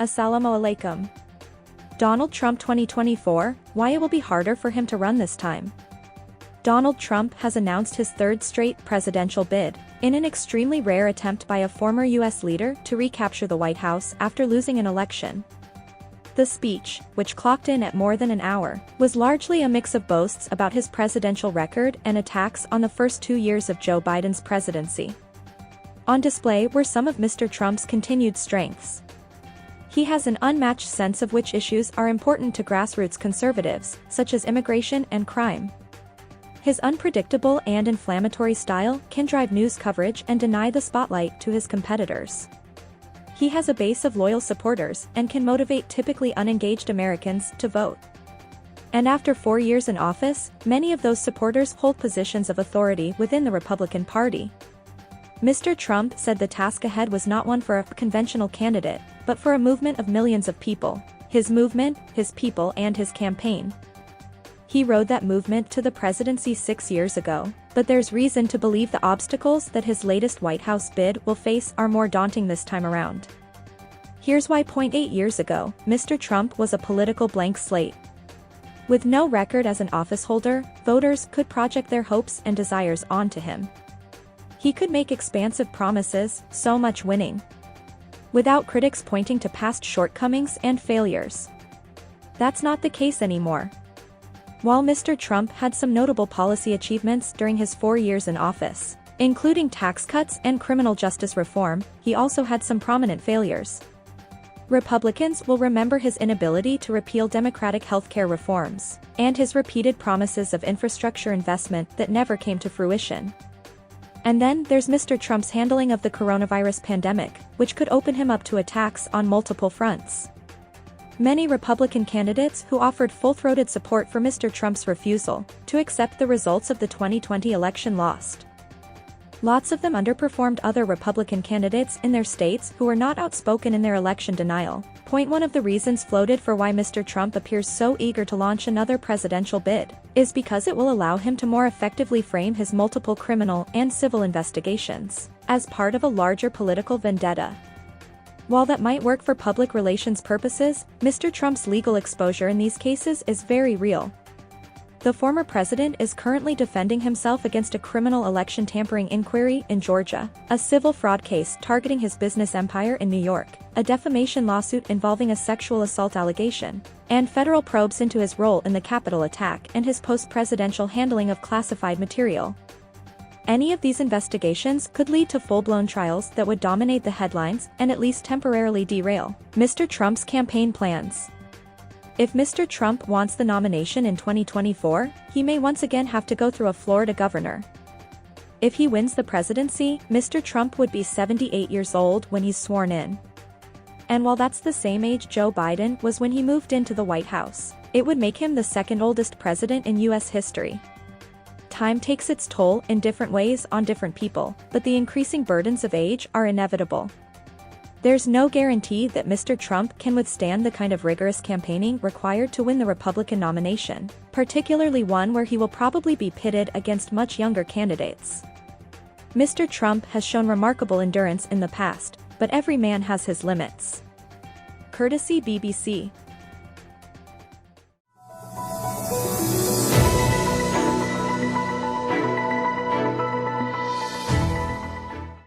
Assalamu alaikum. Donald Trump 2024, why it will be harder for him to run this time. Donald Trump has announced his third straight presidential bid, in an extremely rare attempt by a former U.S. leader to recapture the White House after losing an election. The speech, which clocked in at more than an hour, was largely a mix of boasts about his presidential record and attacks on the first 2 years of Joe Biden's presidency. On display were some of Mr. Trump's continued strengths. He has an unmatched sense of which issues are important to grassroots conservatives, such as immigration and crime. His unpredictable and inflammatory style can drive news coverage and deny the spotlight to his competitors. He has a base of loyal supporters and can motivate typically unengaged Americans to vote. And after 4 years in office, many of those supporters hold positions of authority within the Republican Party. Mr. Trump said the task ahead was not one for a conventional candidate, but for a movement of millions of people. His movement, his people, and his campaign. He rode that movement to the presidency 6 years ago, but there's reason to believe the obstacles that his latest White House bid will face are more daunting this time around. Here's why. 8 years ago, Mr. Trump was a political blank slate. With no record as an officeholder, voters could project their hopes and desires onto him. He could make expansive promises, so much winning, without critics pointing to past shortcomings and failures. That's not the case anymore. While Mr. Trump had some notable policy achievements during his 4 years in office, including tax cuts and criminal justice reform, he also had some prominent failures. Republicans will remember his inability to repeal Democratic healthcare reforms, and his repeated promises of infrastructure investment that never came to fruition. And then there's Mr. Trump's handling of the coronavirus pandemic, which could open him up to attacks on multiple fronts. Many Republican candidates who offered full-throated support for Mr. Trump's refusal to accept the results of the 2020 election lost. Lots of them underperformed other Republican candidates in their states who were not outspoken in their election denial. One of the reasons floated for why Mr. Trump appears so eager to launch another presidential bid is because it will allow him to more effectively frame his multiple criminal and civil investigations as part of a larger political vendetta. While that might work for public relations purposes, Mr. Trump's legal exposure in these cases is very real. The former president is currently defending himself against a criminal election tampering inquiry in Georgia, a civil fraud case targeting his business empire in New York, a defamation lawsuit involving a sexual assault allegation, and federal probes into his role in the Capitol attack and his post-presidential handling of classified material. Any of these investigations could lead to full-blown trials that would dominate the headlines and at least temporarily derail Mr. Trump's campaign plans. If Mr. Trump wants the nomination in 2024, he may once again have to go through a Florida governor. If he wins the presidency, Mr. Trump would be 78 years old when he's sworn in. And while that's the same age Joe Biden was when he moved into the White House, it would make him the second oldest president in U.S. history. Time takes its toll in different ways on different people, but the increasing burdens of age are inevitable. There's no guarantee that Mr. Trump can withstand the kind of rigorous campaigning required to win the Republican nomination, particularly one where he will probably be pitted against much younger candidates. Mr. Trump has shown remarkable endurance in the past, but every man has his limits. Courtesy BBC.